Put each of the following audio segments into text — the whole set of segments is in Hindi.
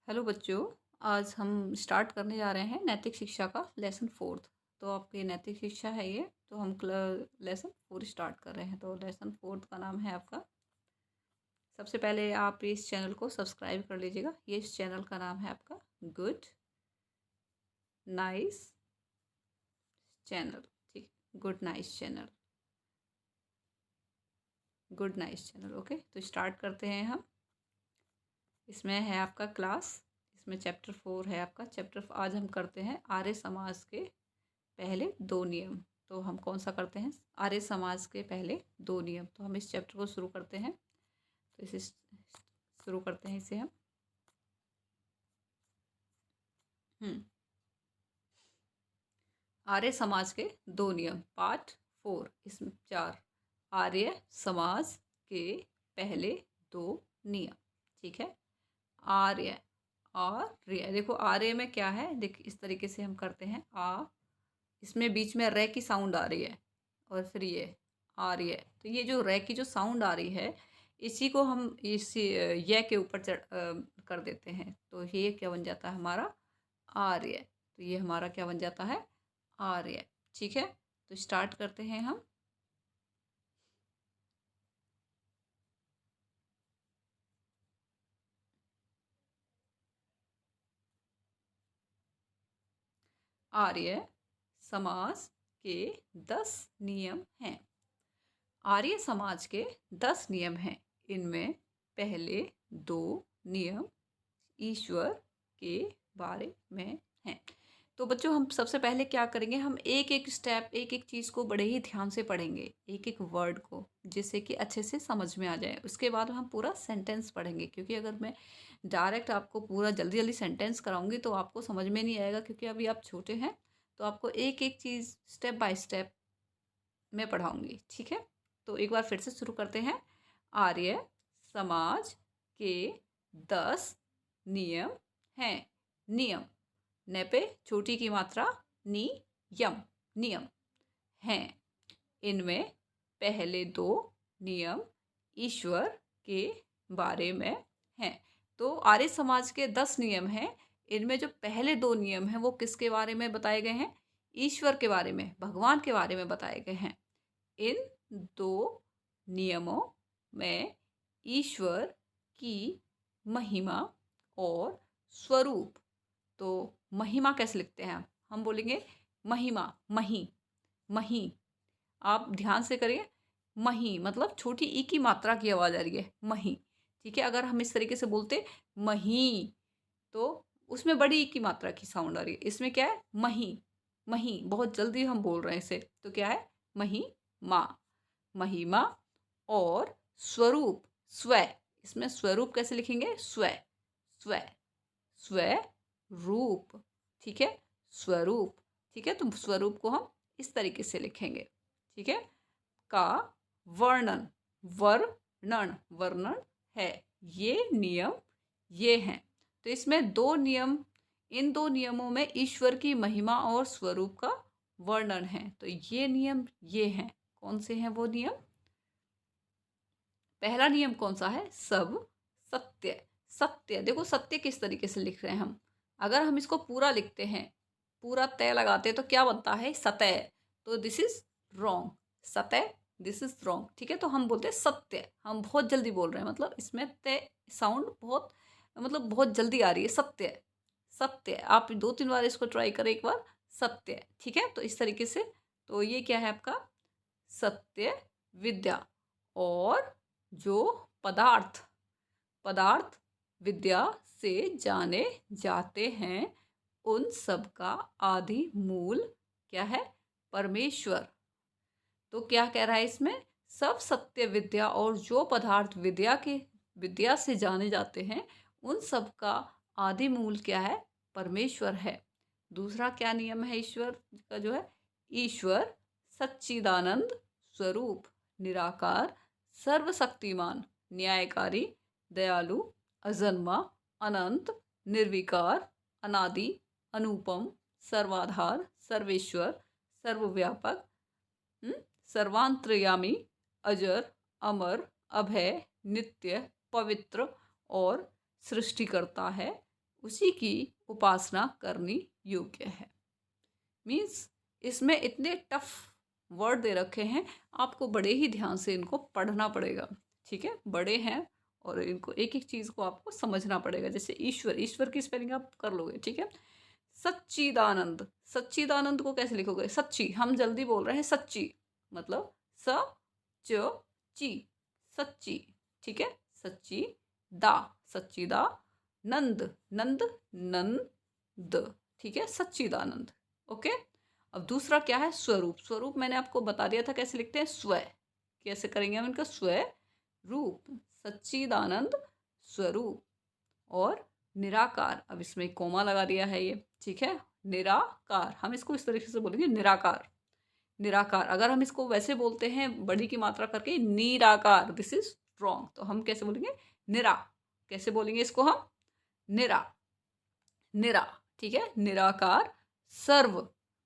हेलो बच्चों। आज हम स्टार्ट करने जा रहे हैं नैतिक शिक्षा का लेसन 4। तो आपकी नैतिक शिक्षा है ये, तो हम लेसन 4 स्टार्ट कर रहे हैं। तो लेसन 4 का नाम है आपका, सबसे पहले आप इस चैनल को सब्सक्राइब कर लीजिएगा। ये इस चैनल का नाम है आपका गुड नाइस चैनल। ठीक, good nice channel, good nice channel. Okay, तो स्टार्ट करते हैं हम। इसमें है आपका क्लास, इसमें चैप्टर 4 है आपका। आज हम करते हैं आर्य समाज के पहले 2 नियम। तो हम कौन सा करते हैं? आर्य समाज के पहले 2 नियम। तो हम इस चैप्टर को शुरू करते हैं। तो इसे शुरू करते हैं, इसे हम आर्य समाज के 2 नियम, पार्ट 4। इसमें 4 आर्य समाज के पहले 2 नियम। ठीक है, आर्य। आर्य, देखो आर्य में क्या है, देख इस तरीके से हम करते हैं। इसमें बीच में रे की साउंड आ रही है, और फिर ये आर्य। तो ये जो रे की जो साउंड आ रही है, इसी को हम इस ये के ऊपर कर देते हैं। तो ये क्या बन जाता है हमारा? आर्य। तो ये हमारा क्या बन जाता है? आर्य। ठीक है, तो स्टार्ट करते हैं हम। आर्य समाज के 10 नियम हैं। आर्य समाज के 10 नियम हैं। इनमें पहले 2 नियम ईश्वर के बारे में हैं। तो बच्चों, हम सबसे पहले क्या करेंगे, हम एक एक स्टेप, एक एक चीज़ को बड़े ही ध्यान से पढ़ेंगे, एक एक वर्ड को, जिससे कि अच्छे से समझ में आ जाए। उसके बाद हम पूरा सेंटेंस पढ़ेंगे, क्योंकि अगर मैं डायरेक्ट आपको पूरा जल्दी जल्दी सेंटेंस कराऊंगी तो आपको समझ में नहीं आएगा, क्योंकि अभी आप छोटे हैं। तो आपको एक एक चीज़ स्टेप बाय स्टेप मैं पढ़ाऊंगी। ठीक है, तो एक बार फिर से शुरू करते हैं। आर्य समाज के 10 नियम हैं। नियम, न पे छोटी की मात्रा, नियम, नियम हैं। इनमें पहले 2 नियम ईश्वर के बारे में हैं। तो आर्य समाज के 10 नियम हैं। इनमें जो पहले 2 नियम हैं वो किसके बारे में बताए गए हैं? ईश्वर के बारे में, भगवान के बारे में बताए गए हैं। इन 2 नियमों में ईश्वर की महिमा और स्वरूप। तो महिमा कैसे लिखते हैं? हम बोलेंगे महिमा, मही, मही। आप ध्यान से करिए, मही मतलब छोटी ई की मात्रा की आवाज आ रही है, मही। ठीक है, अगर हम इस तरीके से बोलते मही, तो उसमें बड़ी ई की मात्रा की साउंड आ रही है। इसमें क्या है? मही, मही। बहुत जल्दी हम बोल रहे हैं इसे, तो क्या है? मही, माँ, महिमा। और स्वरूप, स्व। इसमें स्वरूप कैसे लिखेंगे? स्व, स्व, स्व रूप। ठीक है, स्वरूप। ठीक है, तो स्वरूप को हम इस तरीके से लिखेंगे। ठीक है, का वर्णन, वर्णन, वर्णन है। ये नियम ये हैं। तो इसमें 2 नियम, इन 2 नियमों में ईश्वर की महिमा और स्वरूप का वर्णन है। तो ये नियम ये हैं। कौन से हैं वो नियम? पहला नियम कौन सा है? सब सत्य। सत्य, देखो सत्य किस तरीके से लिख रहे हैं हम। अगर हम इसको पूरा लिखते हैं, पूरा तय लगाते हैं, तो क्या बनता है? सतय। तो this is wrong, Satya, this is wrong. ठीक है, तो हम बोलते हैं सत्य। हम बहुत जल्दी बोल रहे हैं, मतलब इसमें तय साउंड बहुत, मतलब बहुत जल्दी आ रही है। सत्य, सत्य। आप 2-3 बार इसको ट्राई करें एक बार। सत्य। ठीक है, तो इस तरीके से। तो ये क्या है आपका? सत्य विद्या। और जो पदार्थ, पदार्थ विद्या से जाने जाते हैं, उन सब का आदि मूल क्या है? परमेश्वर। तो क्या कह रहा है इसमें? सब सत्य विद्या और जो पदार्थ विद्या से जाने जाते हैं, उन सब का आदि मूल क्या है? परमेश्वर है। दूसरा क्या नियम है ईश्वर का जो है? ईश्वर सच्चिदानंद स्वरूप, निराकार, सर्वशक्तिमान, न्यायकारी, दयालु, अजन्मा, अनंत, निर्विकार, अनादि, अनुपम, सर्वाधार, सर्वेश्वर, सर्वव्यापक, सर्वांतर्यामी, अजर, अमर, अभय, नित्य, पवित्र और सृष्टि करता है। उसी की उपासना करनी योग्य है। मीन्स इसमें इतने टफ वर्ड दे रखे हैं, आपको बड़े ही ध्यान से इनको पढ़ना पड़ेगा। ठीक है, बड़े हैं और इनको एक एक चीज़ को आपको समझना पड़ेगा। जैसे ईश्वर, ईश्वर की स्पेलिंग आप कर लोगे। ठीक है, सच्चिदानंद, सच्चिदानंद को कैसे लिखोगे? सच्ची, हम जल्दी बोल रहे हैं सच्ची, मतलब स च ची, सच्ची। ठीक है, सच्ची दा, सच्चिदा नंद, नंद नंद। ठीक है, सच्चिदानंद। ओके, अब दूसरा क्या है? स्वरूप। स्वरूप मैंने आपको बता दिया था कैसे लिखते हैं, स्व। कैसे करेंगे हम इनका? स्व रूप, सच्चिदानंद स्वरूप। और निराकार, अब इसमें कोमा लगा दिया है ये। ठीक है, निराकार, हम इसको इस तरीके से बोलेंगे, निराकार। निराकार, अगर हम इसको वैसे बोलते हैं बड़ी की मात्रा करके, निराकार, दिस इज रॉन्ग, तो हम कैसे बोलेंगे? निरा। कैसे बोलेंगे इसको हम? निरा, निरा। ठीक है, निराकार सर्व।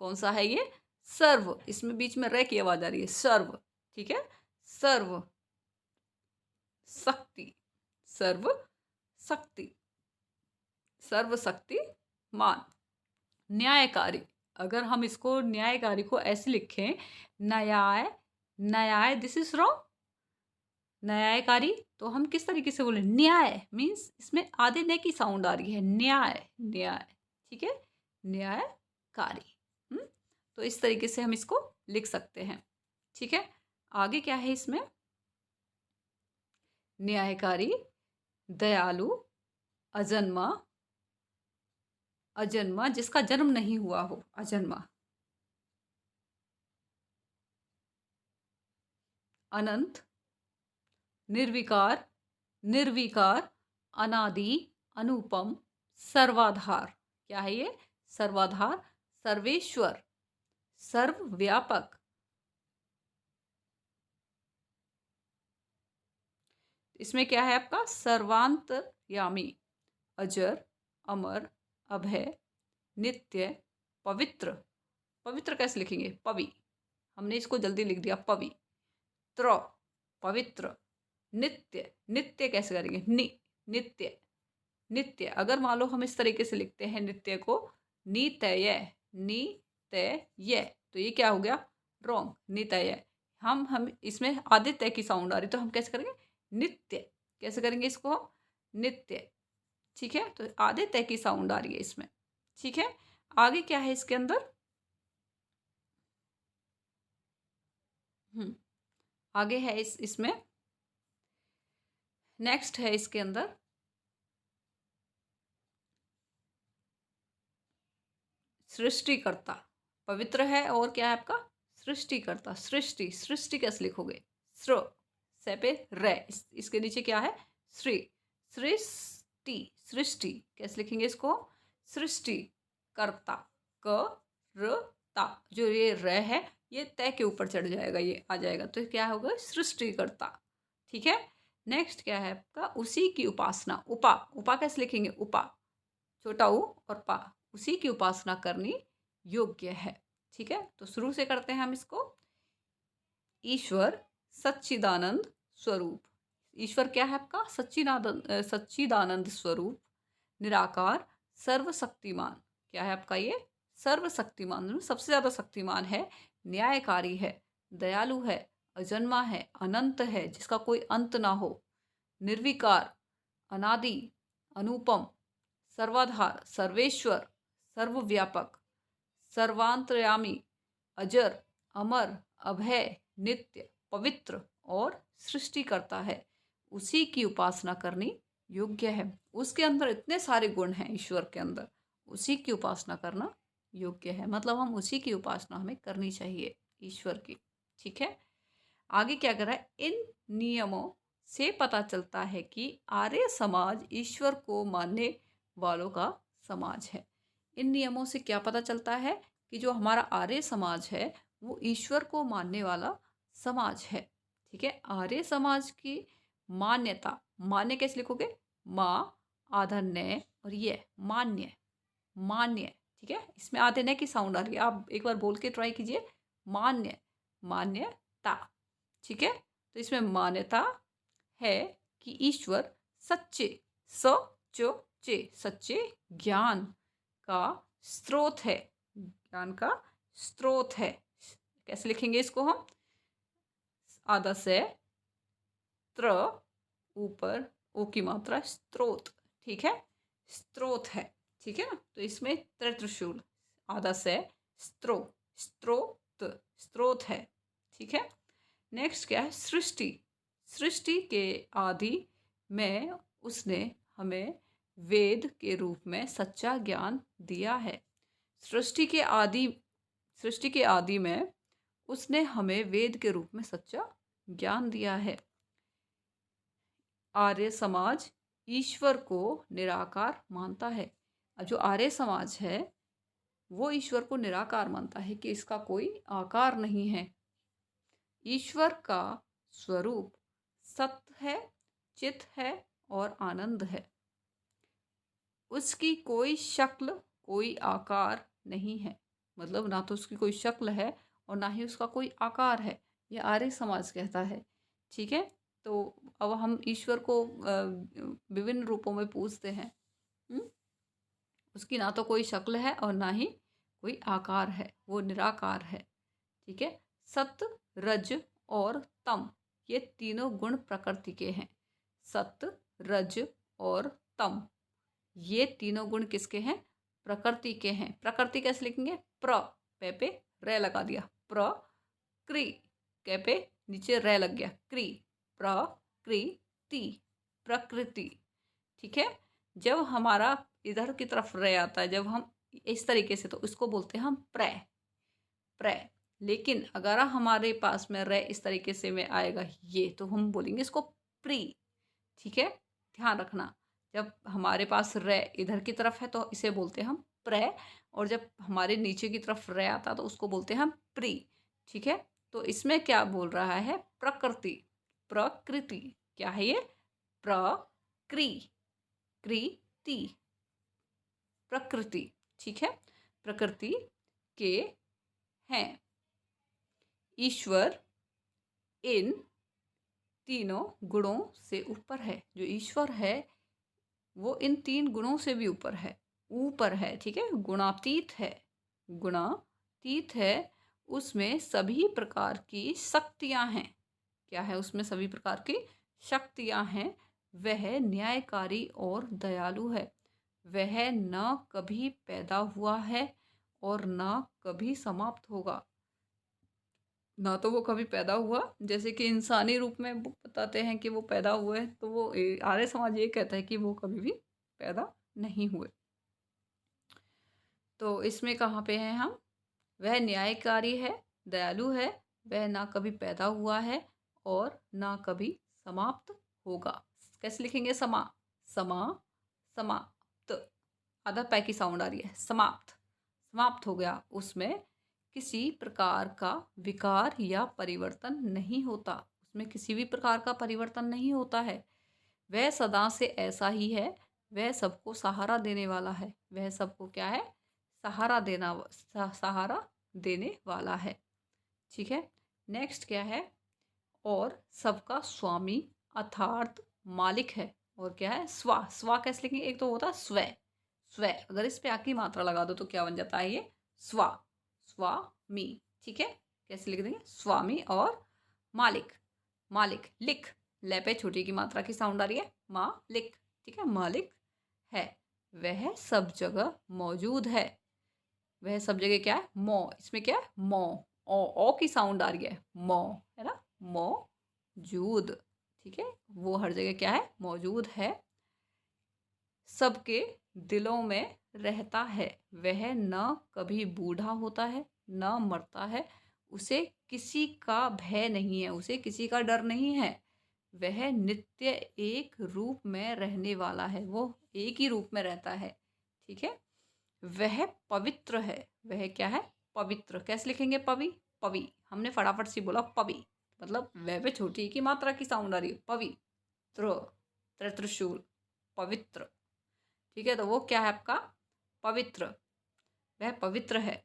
कौन सा है ये? सर्व। इसमें बीच में रे की आवाज आ रही है, सर्व। ठीक है, सर्व शक्ति, सर्व शक्ति, सर्वशक्तिमान। न्यायकारी, अगर हम इसको न्यायकारी को ऐसे लिखें, न्याय, न्याय, दिस इज रॉन्ग। न्यायकारी तो हम किस तरीके से बोले? न्याय, मीन्स इसमें आधे ने की साउंड आ रही है, न्याय, न्याय। ठीक है, न्यायकारी। तो इस तरीके से हम इसको लिख सकते हैं। ठीक है, आगे क्या है इसमें? न्यायकारी, दयालु, अजन्मा, अजन्मा जिसका जन्म नहीं हुआ हो, अजन्मा। अनंत, निर्विकार, निर्विकार, अनादि, अनुपम, सर्वाधार। क्या है ये? सर्वाधार, सर्वेश्वर, सर्वव्यापक। इसमें क्या है आपका? सर्वांतर्यामी, अजर, अमर, अभय, नित्य, पवित्र। पवित्र कैसे लिखेंगे? पवि, हमने इसको जल्दी लिख दिया, पवित्र, पवित्र। नित्य, नित्य कैसे करेंगे? नित्य, नित्य। अगर मान लो हम इस तरीके से लिखते हैं नित्य को, नितय, नितय, तो ये क्या हो गया? रॉन्ग, नितय। हम इसमें आधे तय की साउंड आ रही, तो हम कैसे करेंगे? नित्य। कैसे करेंगे इसको? नित्य। ठीक है, तो आधे तय की साउंड आ रही है इसमें। ठीक है, आगे क्या है इसके अंदर? आगे है इसमें नेक्स्ट है इसके अंदर सृष्टिकर्ता। पवित्र है और क्या है आपका? सृष्टिकर्ता। सृष्टि, सृष्टि कैसे लिखोगे? सृ से पे रे, इसके नीचे क्या है? श्री, सृष्टि, सृष्टि कैसे लिखेंगे इसको? सृष्टि कर्ता, क र ता, जो ये रे है ये तय के ऊपर चढ़ जाएगा, ये आ जाएगा, तो क्या होगा? सृष्टिकर्ता। ठीक है, नेक्स्ट क्या है आपका? उसी की उपासना। उपा, उपा कैसे लिखेंगे? उपा, छोटा उ और पा, उसी की उपासना करनी योग्य है। ठीक है, तो शुरू से करते हैं हम इसको। ईश्वर सच्चिदानंद स्वरूप। ईश्वर क्या है आपका? सच्चिदानंद, सच्चिदानंद स्वरूप। निराकार, सर्वशक्तिमान। क्या है आपका ये? सर्वशक्तिमान, सबसे ज्यादा शक्तिमान है। न्यायकारी है, दयालु है, अजन्मा है, अनंत है जिसका कोई अंत ना हो, निर्विकार, अनादि, अनुपम, सर्वाधार, सर्वेश्वर, सर्वव्यापक, सर्वांतर्यामी, अजर, अमर, अभय, नित्य, पवित्र और सृष्टि करता है। उसी की उपासना करनी योग्य है। उसके अंदर इतने सारे गुण हैं ईश्वर के अंदर, उसी की उपासना करना योग्य है। मतलब हम उसी की उपासना हमें करनी चाहिए, ईश्वर की। ठीक है, आगे क्या कर रहा है? इन नियमों से पता चलता है कि आर्य समाज ईश्वर को मानने वालों का समाज है। इन नियमों से क्या पता चलता है? कि जो हमारा आर्य समाज है वो ईश्वर को मानने वाला समाज है। ठीक है, आर्य समाज की मान्यता, मान्य कैसे लिखोगे? माँ, आधा न और ये, मान्य, मान्य। ठीक है, इसमें आधे न की साउंड आ रही है, आप एक बार बोल के ट्राई कीजिए, मान्य, मान्यता। ठीक है, तो इसमें मान्यता है कि ईश्वर सच्चे, स चो सच्चे सच्चे ज्ञान का स्रोत है, ज्ञान का स्रोत है। कैसे लिखेंगे इसको हम? आधा से त्र, ऊपर ओ की मात्रा, स्त्रोत, ठीक है, स्त्रोत है, ठीक है ना। तो इसमें त्रिशूल, आधा से स्त्रो, स्त्रोत, स्त्रोत है, ठीक है। नेक्स्ट क्या है? सृष्टि। सृष्टि के आदि में उसने हमें वेद के रूप में सच्चा ज्ञान दिया है। सृष्टि के आदि में उसने हमें वेद के रूप में सच्चा ज्ञान दिया है। आर्य समाज ईश्वर को निराकार मानता है। जो आर्य समाज है वो ईश्वर को निराकार मानता है कि इसका कोई आकार नहीं है। ईश्वर का स्वरूप सत्य है, चित है और आनंद है। उसकी कोई शक्ल, कोई आकार नहीं है। मतलब ना तो उसकी कोई शक्ल है और ना ही उसका कोई आकार है, ये आर्य समाज कहता है, ठीक है। तो अब हम ईश्वर को विभिन्न रूपों में पूजते हैं। उसकी ना तो कोई शक्ल है और ना ही कोई आकार है, वो निराकार है, ठीक है। सत्य, रज और तम, ये तीनों गुण प्रकृति के हैं। सत्य, रज और तम, ये तीनों गुण किसके हैं? प्रकृति के हैं। प्रकृति कैसे लिखेंगे? प्र, पे रे लगा दिया, प्र क्री, कै पे नीचे रे लग गया, क्री, प्रकृति, प्रकृति, ठीक है। जब हमारा इधर की तरफ रे आता है, जब हम इस तरीके से, तो इसको बोलते हैं हम प्रय, प्रय। लेकिन अगर हमारे पास में रे इस तरीके से में आएगा ये, तो हम बोलेंगे इसको प्री, ठीक है। ध्यान रखना, जब हमारे पास रे इधर की तरफ है तो इसे बोलते हैं हम प्रय, और जब हमारे नीचे की तरफ रे आता है तो उसको बोलते हैं हम प्री, ठीक है। तो इसमें क्या बोल रहा है? प्रकृति, प्रकृति क्या है ये? कृति, प्रकृति, ठीक है, प्रकृति के हैं। ईश्वर इन तीनों गुणों से ऊपर है। जो ईश्वर है वो इन तीन गुणों से भी ऊपर है, ठीक है, गुणातीत है, गुणातीत है। उसमें सभी प्रकार की शक्तियां हैं। क्या है? उसमें सभी प्रकार की शक्तियां हैं। वह न्यायकारी और दयालु है। वह न कभी पैदा हुआ है और न कभी समाप्त होगा। ना तो वो कभी पैदा हुआ, जैसे कि इंसानी रूप में वो बताते हैं कि वो पैदा हुए, तो वो आर्य समाज ये कहता है कि वो कभी भी पैदा नहीं हुए। तो इसमें कहाँ पे हैं हम? वह न्यायकारी है, दयालु है, वह ना कभी पैदा हुआ है और ना कभी समाप्त होगा। कैसे लिखेंगे? समाप्त, आधा पै की साउंड आ रही है, समाप्त हो गया। उसमें किसी प्रकार का विकार या परिवर्तन नहीं होता, उसमें किसी भी प्रकार का परिवर्तन नहीं होता है। वह सदा से ऐसा ही है। वह सबको सहारा देने वाला है। वह सबको क्या है? सहारा देने वाला है, ठीक है। नेक्स्ट क्या है? और सबका स्वामी अर्थात मालिक है। और क्या है? स्वा कैसे लिखेंगे? एक तो होता है स्व, अगर इस पे आकी मात्रा लगा दो तो क्या बन जाता है? ये स्वामी, ठीक है। कैसे लिख देंगे? स्वामी और मालिक, लिख, ले पे छोटी की मात्रा की साउंड आ रही है, मालिक, ठीक है, मालिक है। वह सब जगह मौजूद है। वह सब जगह क्या है? इसमें क्या है? ओ की साउंड आ रही है, है ना, मौजूद, ठीक है। वो हर जगह क्या है? मौजूद है। सबके दिलों में रहता है। वह न कभी बूढ़ा होता है, न मरता है। उसे किसी का भय नहीं है, उसे किसी का डर नहीं है। वह नित्य एक रूप में रहने वाला है, वो एक ही रूप में रहता है, ठीक है। वह पवित्र है। वह क्या है? पवित्र। कैसे लिखेंगे? पवि, हमने फटाफट से बोला पवि, मतलब वह पे छोटी की मात्रा की साउंड आ रही है, पवित्र, त्रिशूल, पवित्र, ठीक है। तो वो क्या है आपका? पवित्र, वह पवित्र है।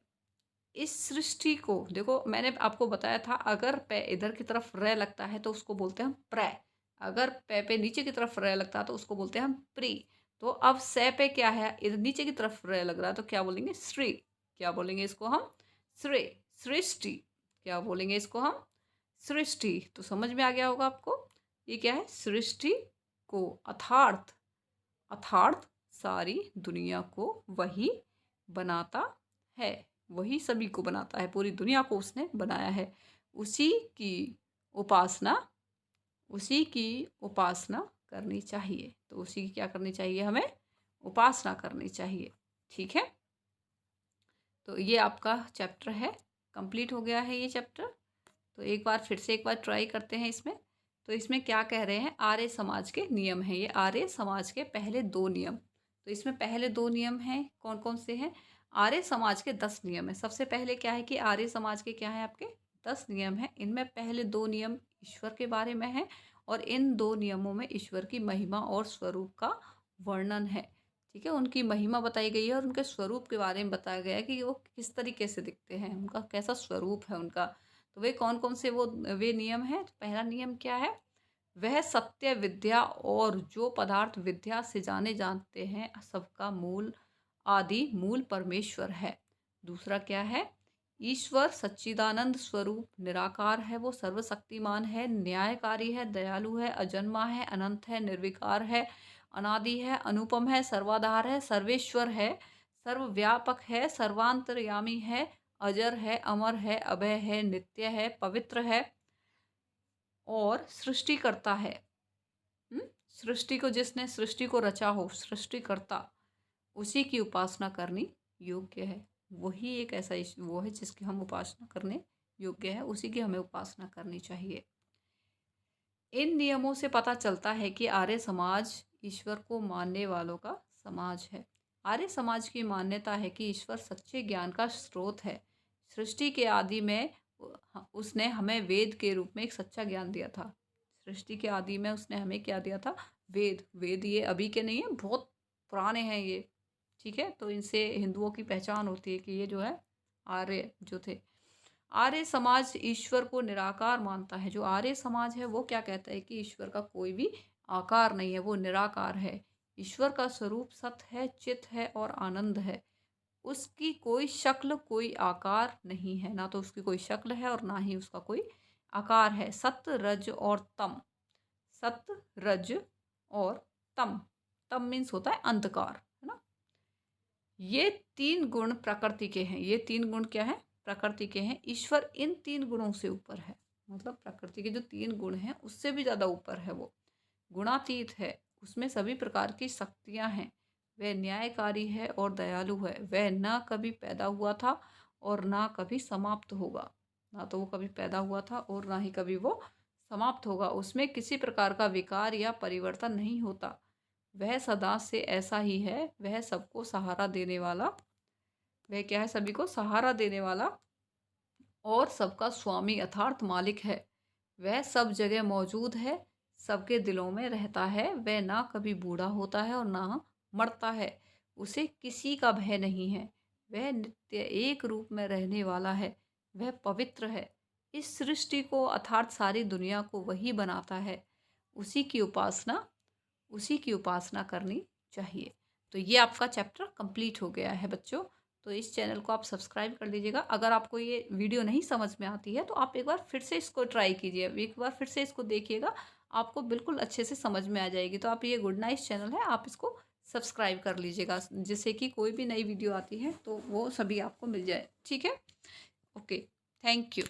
इस सृष्टि को देखो, मैंने आपको बताया था, अगर पे इधर की तरफ रे लगता है तो उसको बोलते हैं हम प्रय, अगर पे नीचे की तरफ रे लगता है तो उसको बोलते हैं हम प्री। तो अब से पे क्या है, इधर नीचे की तरफ रे लग रहा है, तो क्या बोलेंगे, श्री। क्या बोलेंगे इसको हम, श्री, सृष्टि। क्या बोलेंगे इसको हम, सृष्टि। तो समझ में आ गया होगा आपको, ये क्या है, सृष्टि को, अर्थात अर्थात सारी दुनिया को वही बनाता है, वही सभी को बनाता है, पूरी दुनिया को उसने बनाया है। उसी की उपासना, उसी की उपासना करनी चाहिए। तो उसी की क्या करनी चाहिए, हमें उपासना करनी चाहिए। ठीक है, तो ये आपका चैप्टर है, कंप्लीट हो गया है ये चैप्टर। तो एक बार फिर से एक बार ट्राई करते हैं इसमें। तो इसमें क्या कह रहे हैं, आर्य समाज के नियम हैं, ये आर्य समाज के पहले 2 नियम। तो इसमें पहले 2 नियम हैं, कौन कौन से हैं, आर्य समाज के 10 नियम है। सबसे पहले क्या है कि आर्य समाज के क्या है, आपके 10 नियम हैं। इनमें पहले 2 नियम ईश्वर के बारे में है, और इन 2 नियमों में ईश्वर की महिमा और स्वरूप का वर्णन है। ठीक है, उनकी महिमा बताई गई है और उनके स्वरूप के बारे में बताया गया है कि वो किस तरीके से दिखते हैं, उनका कैसा स्वरूप है उनका। तो वे कौन कौन से वे नियम हैं। तो पहला नियम क्या है, वह सत्य विद्या और जो पदार्थ विद्या से जाने जानते हैं सबका मूल आदि मूल परमेश्वर है। दूसरा क्या है, ईश्वर सच्चिदानंद स्वरूप निराकार है, वो सर्वशक्तिमान है, न्यायकारी है, दयालु है, अजन्मा है, अनंत है, निर्विकार है, अनादि है, अनुपम है, सर्वाधार है, सर्वेश्वर है, सर्वव्यापक है, सर्वांतर्यामी है, अजर है, अमर है, अभय है, नित्य है, पवित्र है और सृष्टि करता है। सृष्टि को, जिसने सृष्टि को रचा हो, सृष्टिकर्ता, उसी की उपासना करनी योग्य है। वही एक ऐसा वो है जिसकी हम उपासना करने योग्य है, उसी की हमें उपासना करनी चाहिए। इन नियमों से पता चलता है कि आर्य समाज ईश्वर को मानने वालों का समाज है। आर्य समाज की मान्यता है कि ईश्वर सच्चे ज्ञान का स्रोत है। सृष्टि के आदि में उसने हमें वेद के रूप में एक सच्चा ज्ञान दिया था। सृष्टि के आदि में उसने हमें क्या दिया था, वेद। वेद ये अभी के नहीं है, बहुत पुराने हैं ये। ठीक है, तो इनसे हिंदुओं की पहचान होती है कि ये जो है आर्य जो थे। आर्य समाज ईश्वर को निराकार मानता है। जो आर्य समाज है वो क्या कहता है कि ईश्वर का कोई भी आकार नहीं है, वो निराकार है। ईश्वर का स्वरूप सत है, चित है और आनंद है। उसकी कोई शक्ल कोई आकार नहीं है, ना तो उसकी कोई शक्ल है और ना ही उसका कोई आकार है। सत्य रज और तम, सत्य रज और तम, तम मीन्स होता है अंधकार, है ना। ये 3 गुण प्रकृति के हैं। ये 3 गुण क्या है, प्रकृति के हैं। ईश्वर इन 3 गुणों से ऊपर है, मतलब प्रकृति के जो 3 गुण हैं उससे भी ज़्यादा ऊपर है। वो गुणातीत है, उसमें सभी प्रकार की शक्तियाँ हैं। वह न्यायकारी है और दयालु है। वह ना कभी पैदा हुआ था और ना कभी समाप्त होगा। ना तो वो कभी पैदा हुआ था और ना ही कभी वो समाप्त होगा। उसमें किसी प्रकार का विकार या परिवर्तन नहीं होता। वह सदा से ऐसा ही है। वह सबको सहारा देने वाला, वह क्या है, सभी को सहारा देने वाला और सबका स्वामी अर्थात मालिक है। वह सब जगह मौजूद है, सबके दिलों में रहता है। वह ना कभी बूढ़ा होता है और ना मरता है। उसे किसी का भय नहीं है। वह नित्य एक रूप में रहने वाला है। वह पवित्र है। इस सृष्टि को अर्थात सारी दुनिया को वही बनाता है। उसी की उपासना, उसी की उपासना करनी चाहिए। तो ये आपका चैप्टर कंप्लीट हो गया है बच्चों। तो इस चैनल को आप सब्सक्राइब कर लीजिएगा। अगर आपको ये वीडियो नहीं समझ में आती है तो आप एक बार फिर से इसको ट्राई कीजिए, एक बार फिर से इसको देखिएगा, आपको बिल्कुल अच्छे से समझ में आ जाएगी। तो आप, ये गुड नाइस चैनल है, आप इसको सब्सक्राइब कर लीजिएगा, जिससे कि कोई भी नई वीडियो आती है तो वो सभी आपको मिल जाए। ठीक है, ओके, थैंक यू।